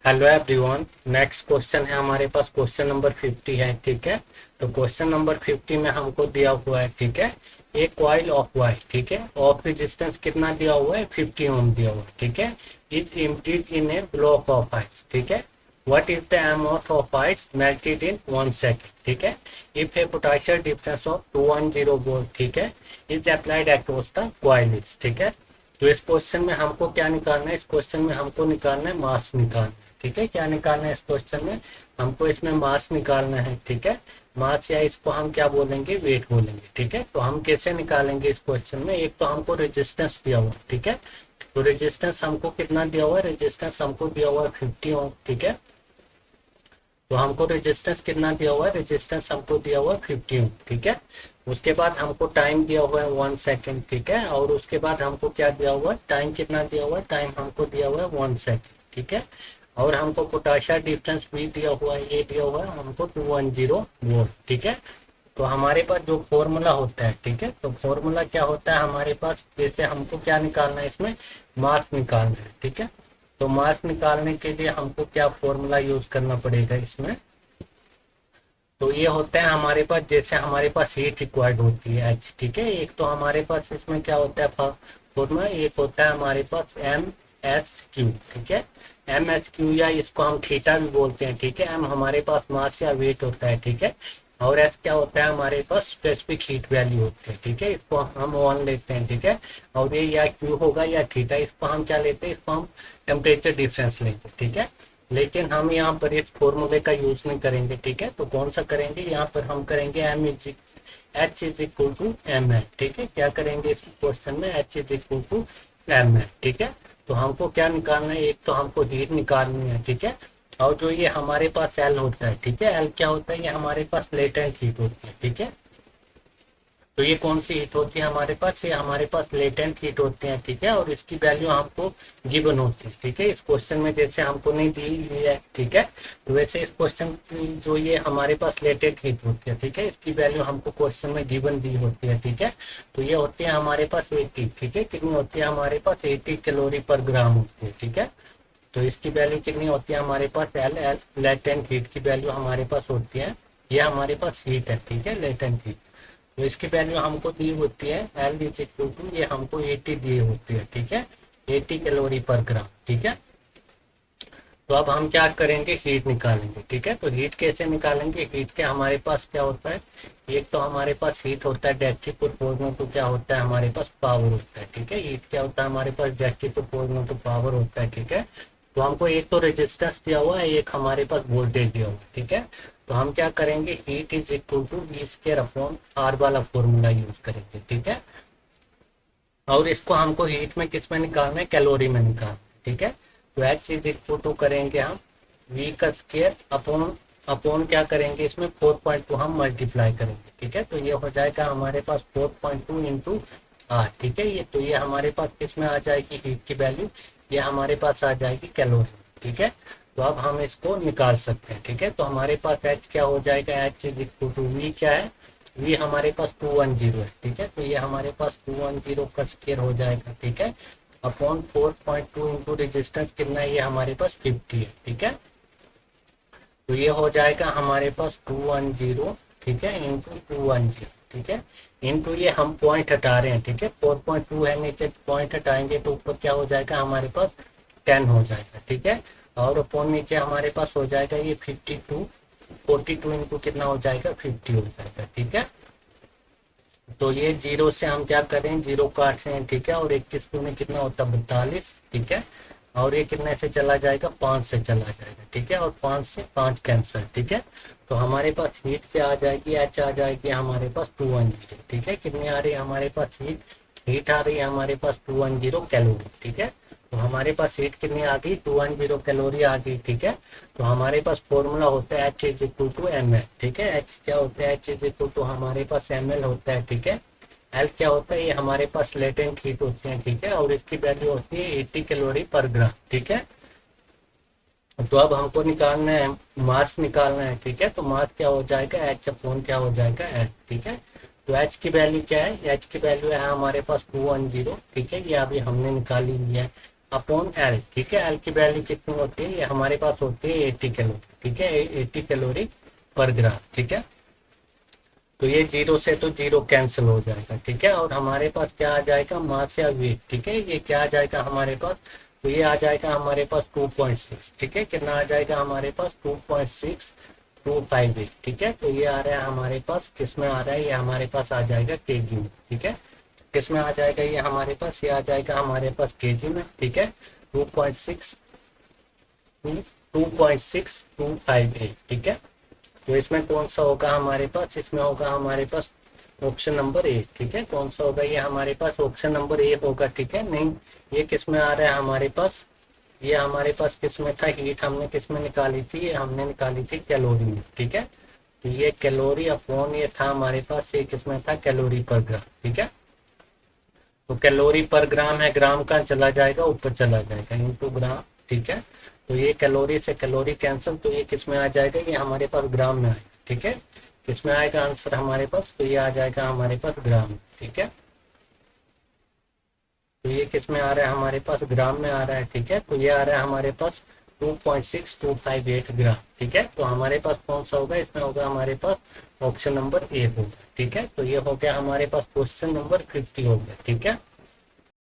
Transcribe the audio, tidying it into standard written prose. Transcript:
Hello everyone. Next question है हमारे पास, question number 50 है। ठीक है, तो क्वेश्चन नंबर 50 में हमको दिया हुआ है, ठीक है, एक कॉइल ऑफ वायर, ठीक है, ऑफ रेजिस्टेंस कितना दिया हुआ है, 50 ओम दिया हुआ है, ठीक है, is emptied in A block of ice, ठीक है, what is the amount of ice melted in 1 second, ठीक है, if A potential difference of 210 volt, ठीक है, is applied across the coil is, ठीक है। तो इस क्वेश्चन में हमको क्या निकालना है, इस क्वेश्चन में हमको निकालना है मास निकालना है, ठीक है। क्या निकालना है इस क्वेश्चन में, हमको इसमें मास निकालना है, ठीक है। मास या इसको हम क्या बोलेंगे, वेट बोलेंगे, ठीक है। तो हम कैसे निकालेंगे इस क्वेश्चन में, एक तो हमको रेजिस्टेंस दिया हुआ है, ठीक है। तो रेजिस्टेंस हमको कितना दिया हुआ है, रेजिस्टेंस हमको दिया हुआ है 50 ओम, ठीक है। तो हमको रेजिस्टेंस कितना दिया हुआ है, रेजिस्टेंस हमको दिया हुआ है 50 ओम, ठीक है। उसके बाद हमको टाइम दिया हुआ है 1 सेकेंड, ठीक है। और उसके बाद हमको क्या दिया हुआ है, टाइम कितना दिया हुआ है, टाइम हमको दिया हुआ है 1 सेकेंड, ठीक है। और हमको पोटेंशियल डिफरेंस भी दिया हुआ है, ये दिया हुआ है हमको 210 वोल्ट, ठीक है। तो हमारे पास जो फॉर्मूला होता है, ठीक है, तो फॉर्मूला क्या होता है हमारे पास, जैसे हमको क्या निकालना है, इसमें मास निकालना है, ठीक है। तो मास निकालने के लिए हमको क्या फॉर्मूला यूज करना पड़ेगा इसमें, तो ये होता है हमारे पास, जैसे हमारे पास हीट रिक्वायर्ड होती है एच, ठीक है। एक तो हमारे पास इसमें क्या होता है फॉर्मूला, एक होता है हमारे पास MSQ, ठीक है, MSQ, या इसको हम थीटा भी बोलते हैं, ठीक है। एम हमारे पास मास या वेट होता है, ठीक है। और एस क्या होता है, हमारे पास स्पेसिफिक हीट वैल्यू होती है, ठीक है। इसको हम 1 लेते हैं, ठीक है। और ये या क्यू होगा या थीटा, इसको हम क्या लेते हैं, इसको हम टेम्परेचर डिफरेंस लेते हैं, ठीक है। लेकिन हम यहाँ पर इस फॉर्मूले का यूज नहीं करेंगे, ठीक है। तो कौन सा करेंगे, यहाँ पर हम करेंगे H is equal to M L, ठीक है। क्या करेंगे इस क्वेश्चन में, H is equal to M L, ठीक है। तो हमको क्या निकालना है, एक तो हमको हीट निकालनी है, ठीक है। और जो ये हमारे पास एल होता है, ठीक है, एल क्या होता है, ये हमारे पास लेटेंट हीट होती है, ठीक है। तो ये कौन सी हीट होती है हमारे पास, ये हमारे पास लेटेंट हीट होती है, ठीक है। और इसकी वैल्यू हमको गिवन होती है, ठीक है। इस क्वेश्चन में जैसे हमको नहीं दी हुई है, ठीक है, तो वैसे इस क्वेश्चन की जो ये हमारे पास लेटेंट हीट होती है, ठीक है, इसकी वैल्यू हमको क्वेश्चन में गिवन दी होती है, ठीक है। तो ये होती है हमारे पास 80, ठीक है, कितनी होती है हमारे पास 80 कैलोरी पर ग्राम होती है, ठीक है। तो इसकी वैल्यू कितनी होती है हमारे पास, एल एल लेटेंट हीट की वैल्यू हमारे पास होती है, ये हमारे पास हीट है, ठीक है, लेटेंट हीट। तो इसकी वैल्यू हमको दी होती है एल इज इक्वल टू, ये हमको 80 दी होती है, ठीक है, 80 कैलोरी पर ग्राम, ठीक है। तो अब हम क्या करेंगे, हीट निकालेंगे, ठीक है। तो हीट कैसे निकालेंगे, हीट के हमारे पास क्या होता है, एक तो हमारे पास हीट होता है डायरेक्टली प्रोपोर्शनल टू क्या होता है हमारे पास, पावर होता है, ठीक है। हीट क्या होता है हमारे पास, डायरेक्टली प्रोपोर्शनल टू पावर होता है, ठीक है। तो हमको एक तो रेजिस्टेंस दिया हुआ है, एक हमारे पास वोल्टेज दिया हुआ है, ठीक है। तो हम क्या करेंगे, heat is equal to V square upon R वाला फॉर्मूला यूज करेंगे, ठीक है। और इसको हमको हीट में किस में निकालना है, कैलोरी में निकालना है, ठीक है। तो एच इज इक्वल टू करेंगे हम वी का स्क्वायर अपॉन अपॉन क्या करेंगे, इसमें 4.2 हम मल्टीप्लाई करेंगे, ठीक है। तो ये हो जाएगा हमारे पास 4.2 इंटू आर, ठीक है। ये तो ये हमारे पास किस में आ जाएगी, हीट की वैल्यू, ये हमारे पास आ जाएगी कैलोरी, ठीक है। तो अब हम इसको निकाल सकते हैं, ठीक है। तो हमारे पास एच क्या हो जाएगा, H is equal to V क्या है, वी हमारे पास 210 है, ठीक है। तो ये हमारे पास 210 का स्क्वायर हो जाएगा, ठीक है, अपॉन 4.2 इंटू रेजिस्टेंस कितना है, ये हमारे पास 50 है, ठीक है। तो ये हो जाएगा हमारे पास 210, ठीक है, इंटू 210, ठीक है, इंटू ये हम पॉइंट हटा रहे हैं, ठीक है, 4.2 है, नीचे पॉइंट हटाएंगे तो ऊपर क्या हो जाएगा हमारे पास 10 हो जाएगा, ठीक है। और अपॉन नीचे हमारे पास हो जाएगा ये 52, 42 इंटू कितना हो जाएगा 50 हो जाएगा, ठीक है। तो ये जीरो से हम क्या करें, जीरो काट रहे हैं, ठीक है। और 21 में कितना होता है 42, ठीक है। और ये कितने से चला जाएगा, 5 से चला जाएगा, ठीक है। और 5 से 5 कैंसर, ठीक है। तो हमारे पास हीट क्या आ जाएगी, एच आ जाएगी हमारे पास 210, ठीक है। कितनी आ रही है हमारे पास हीट, हीट आ रही है हमारे पास 210 कैलोरी, ठीक है। तो हमारे पास हीट कितनी आ गई, 210 कैलोरी आ गई, ठीक है। तो हमारे पास फॉर्मूला होता है H is equal to M L, ठीक है। एच क्या होता है, एच इज इक्वल टू हमारे पास एम एल होता है, ठीक है। एल क्या होता है, ये हमारे पास लेटेंट हीट होती है, ठीक है। और इसकी वैल्यू होती है 80 कैलोरी पर ग्राम, ठीक है। तो अब हमको निकालना है, मास निकालना है, ठीक है। तो मास क्या हो जाएगा, एच अपॉन क्या हो जाएगा एच, ठीक है। तो एच की वैल्यू क्या है, एच की वैल्यू है हमारे पास 210, ठीक है, ये अभी हमने निकाली हुई है। अपॉन एल, ठीक है। एल की वैल्यू कितनी होती है, ये हमारे पास होती है 80 कैलोरी, ठीक है, 80 कैलोरी पर ग्राम, ठीक है। तो ये जीरो से तो जीरो कैंसिल हो जाएगा, ठीक है। और हमारे पास क्या आ जाएगा, मास या वेट, ठीक है। ये क्या आ जाएगा हमारे पास, तो ये आ जाएगा हमारे पास 2.6, ठीक है। कितना आ जाएगा हमारे पास, 2.6258, ठीक है। तो ये आ रहा है हमारे पास, किस में आ रहा है, ये हमारे पास आ जाएगा केजी में, ठीक है। किस में आ जाएगा ये हमारे पास, ये आ जाएगा हमारे पास केजी में, ठीक है। 2.6258, ठीक है। तो इसमें कौन सा होगा हमारे पास, इसमें होगा हमारे पास ऑप्शन नंबर ए, ठीक है। कौन सा होगा ये हमारे पास, ऑप्शन नंबर ए होगा, ठीक है। नहीं, ये किस में आ रहा है हमारे पास, ये हमारे पास किस में था, हीट हमने किस में निकाली थी, ये हमने निकाली थी कैलोरी में, ठीक है। तो ये कैलोरी अपॉन ये था हमारे पास, ये किस में था, कैलोरी पर ग्राम, ठीक है। तो कैलोरी पर ग्राम है, ग्राम का चला जाएगा, ऊपर चला जाएगा, इंटू ग्राम, ठीक है। तो ये कैलोरी से कैलोरी कैंसिल, तो ये किस में आ जाएगा, ये हमारे पास ग्राम में आएगा, ठीक है। किस में आएगा आंसर हमारे पास, तो ये आ जाएगा हमारे पास ग्राम में, ठीक है। तो ये किस में आ रहा है हमारे पास, ग्राम में आ रहा है, ठीक है। तो ये आ रहा है हमारे पास 2.6258 ग्राम, ठीक है। तो हमारे पास कौन सा होगा, इसमें होगा हमारे पास ऑप्शन नंबर ए होगा, ठीक है। तो ये हो गया हमारे पास क्वेश्चन नंबर 50 हो गया, ठीक है।